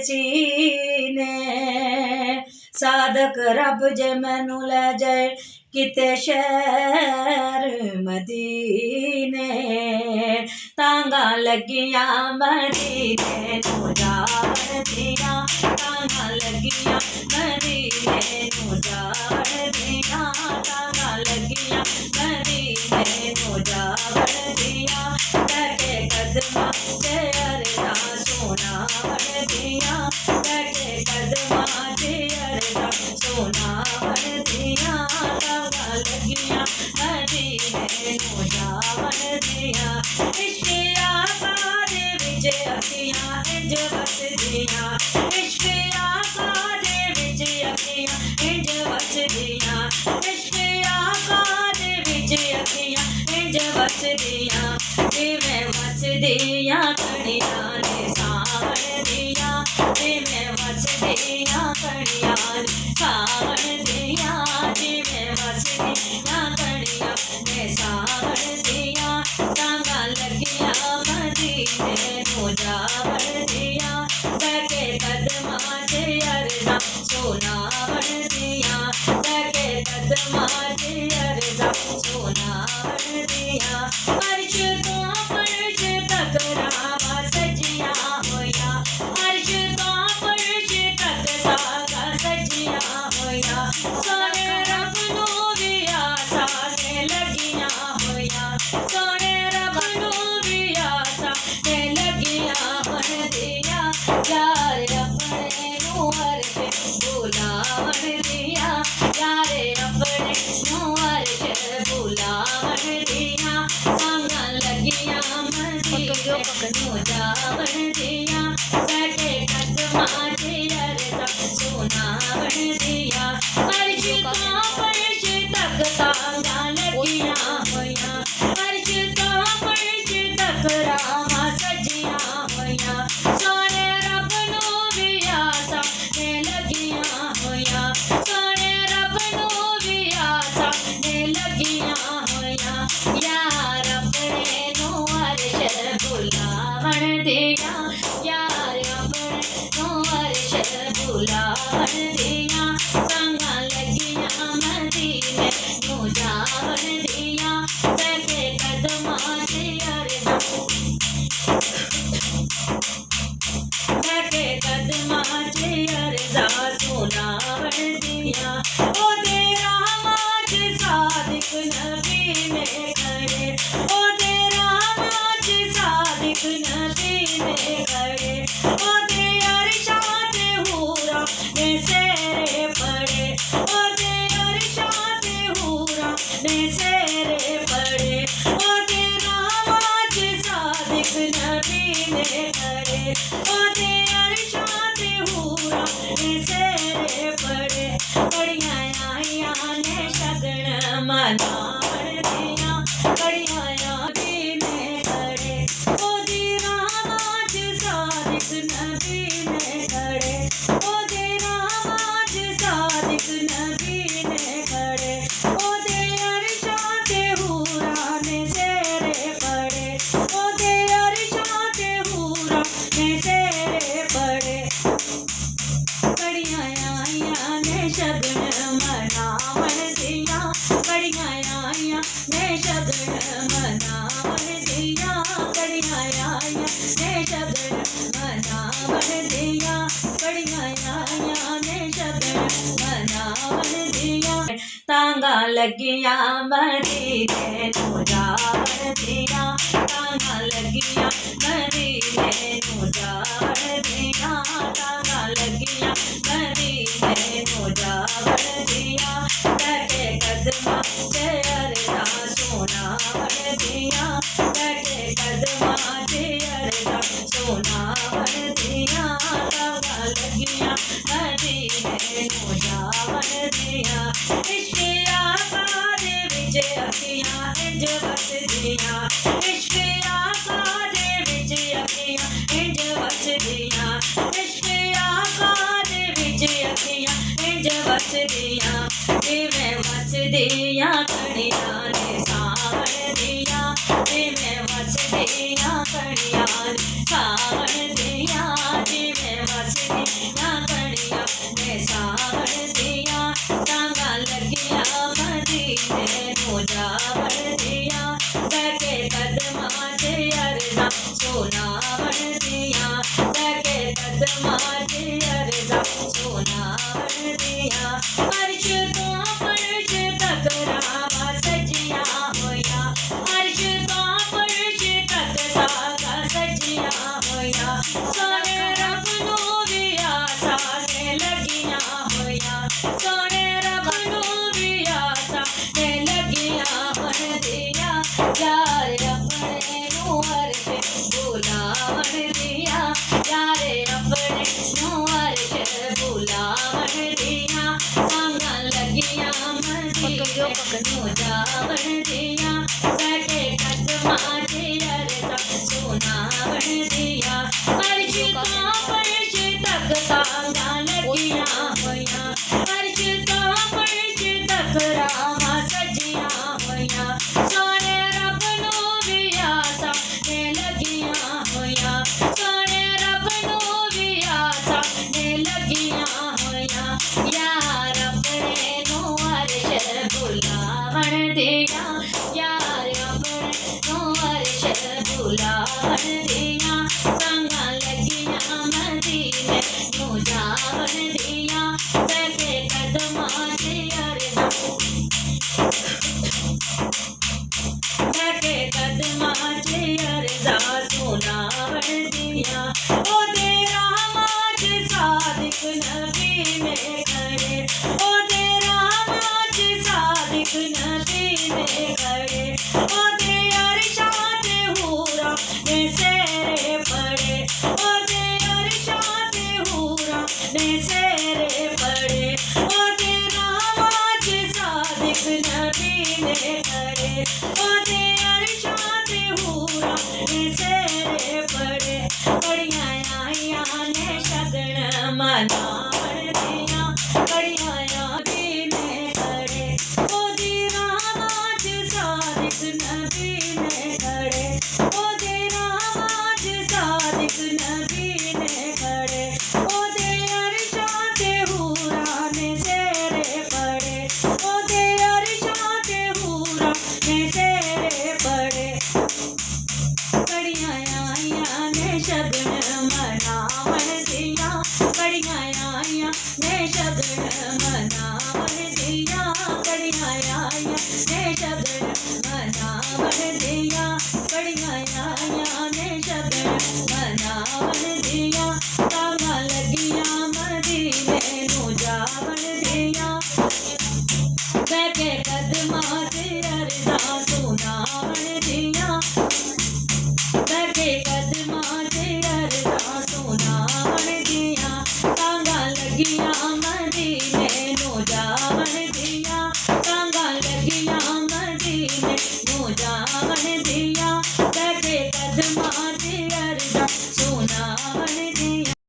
सीने। साधक रब जे मैनू लै जाए किते शहर मदीने। तांगा लगियां मदीने नू जावण दियां, तांगा लगियां मदीने नू जावण दियां, तांगा लगियां मदीने नू जावण दियां। बैठे कदमां ते अरदा सोना बन दियां, बैठे कदमां ते अरदा सोना बन दियां। तांगा लगियां मदीने नू जावण दियां। इश्क आका दे विच अखियां इंज वसदियां, इश्क आका दे विच अखियां इंज वसदियां, इश्क आका दे विच अखियां इंज वसदियां। जिवें वसदियां कणियां ने सावण दियां, जिवें वसदियां कणियां ने सावण दियां, जिवें वसदियां कणियां ने सावण दियां। तांगा लगियां मदीने नू जावण दियां, बैठे कदमां ते अरदा सोना बन दियां, बैठे कदमां ते अरदा सोना बन दियां। अर्श तो फर्श तक रावां सजियां होइयां, अर्श तो फर्श तक धागा सजियां होइयां। सोने रब नू भी आसां ने लगियां होइयां, सोने रब नू भी आसां ने लगियां बनदियां। यार अपने नू अर्श बुलावण दियां, यार अपने नू अर्श बुलावण दियां। तांगा लगियां मदीने नू जावण दियां, बैठे कदमां ते अरदा सोना बन दियां। अर्श तो फर्श तक तांगा लगियां होइयां, अर्श तो फर्श तक रावां सजियां होइयां। सोने रब नू भी आसां ने लगियां होइयां, सोने रब नू भी आसां ने लगियां होइयां। यार अपने नू अर्श बुलावण दियां, यार अपने नू अर्श बुलावण दियां। तांगा लगियां मदीने नू जावण दियां, बैठे कदमां ते अरदा, बैठे कदमां ते अरदा सोना बन दियां। ओदे राहां च सादिक नबी ने खड़े, ओदे राहां च सादिक नबी ने खड़े। ओदे अरशां ते हूरां ने सेरे पड़े, ओदे अरशां ते हूरां ने सेरे पड़े। ओदे राहां च सादिक नबी ने खड़े, ओदे अरशां ते हूरां ने सेरे पड़े। बड़ियां आइयां ने शगन मनावण दियां, बड़ियां आइयां ने खड़े। ओदी राहां च सादिक नबी ने खड़े, ओदे राहां च सादिक नबी ने खड़े। ओदे अरशां ते हूरां ने सेरे पड़े, ओदे अरशां ते हूरां ने सेरे पड़े। बड़ियां आइयां ने शगन मनावण दियां, बड़ियां आइयां ने शगन मनावण दियां, बड़ियां आइयां ने शगन मनावण दियां, बड़ियां आइयां ने शगन मनावण दियां। तांगा लगियां मदीने नू जावण दियां, तांगा लगियां मदीने नू जावण दियां, तांगा लगियां मदीने नू जावण दियां। बैठे कदमां ते अरदा सोना बन दियां, बैठे कदमां ते अरदा सोना बन दियां। तांगा लगियां मदीने नू जावण दियां। इश्क आका दे विच अखियां इंज वसदियां, इश्क आका दे विच अखियां इंज वसदियां, इश्क आका दे विच अखियां इंज वसदियां। जिवें वसदियां कणियां ने सावण दियां, जिवें वसदियां कणियां ने सावण दियां, जिवें वसदियां अरदा सोना बन दिया लगे कदमा च अरदा सोना बन दिया अर्श तो फर्श तक रावा सजिया होया अर्श तो फर्श तक धागा सजिया होया सोने रब नू भी आसा ने लगिया होया सोने रब नू भी आसा ने लगिया बन दिया यार अपने नू अर्श बुलावन दिया यार अपने नू अर्श बुलावन दिया सांगन लगिया मदीने नू जावन दिया बैठे कदमा च अरदा सोना बन दिया अर्श तो फर्श तक धागा लगिया होया अर्श तो फर्श तक रावा सजिया होया सोने रब नू भी आसा ने लगिया होया सोने रब नू भी आसा ने लगिया होया यार अपने नू अर्श बुलावन दिया यार अपने नू अर्श बुलावन दिया सांगन लगिया मदीने नू जावन दिया बैठे कदमा च अरदा बैठे कदमा च अरदा सोना बन दिया ओ तेरा माज सादिक नबी ने खड़े ओ तेरा माज सादिक नबी ने खड़े ओ ते अर्शा ते हूरा ने सेरे पड़े ओ ते अर्शा ते हूरा ने सेरे पड़े ओ तेरा माज सादिक नबी ने खड़े ओ ते अर्शा ते हूरा ने सेरे पड़े बड़ियां आइया ने शगन मनावन दिया बड़ियां आइया ने खड़े ओ तेरा माज सादिक नबी ने खड़े ओ तेरा माज सादिक नबी ने खड़े ओ ते अर्शा ते हूरा ने सेरे पड़े ओ ते अर्शा ते हूरा ने सेरे पड़े बड़ियां आइया ने शगन मनावन दिया बड़ियां आइया ने शगन मनावन दिया बड़ियां आइया ने शगन मनावन दिया बड़ियां आइया ने शगन मनावन दिया सांगन लगिया मदीने नू जावन दिया बैठे कदमा च अरदा सोना बन दिया बैठे कदमा च अरदा सोना बन दिया सांगन लगिया मदीने नू जावन दिया सांगन लगिया मदीने नू जावन दिया बैठे कदमा च अरदा सोना बन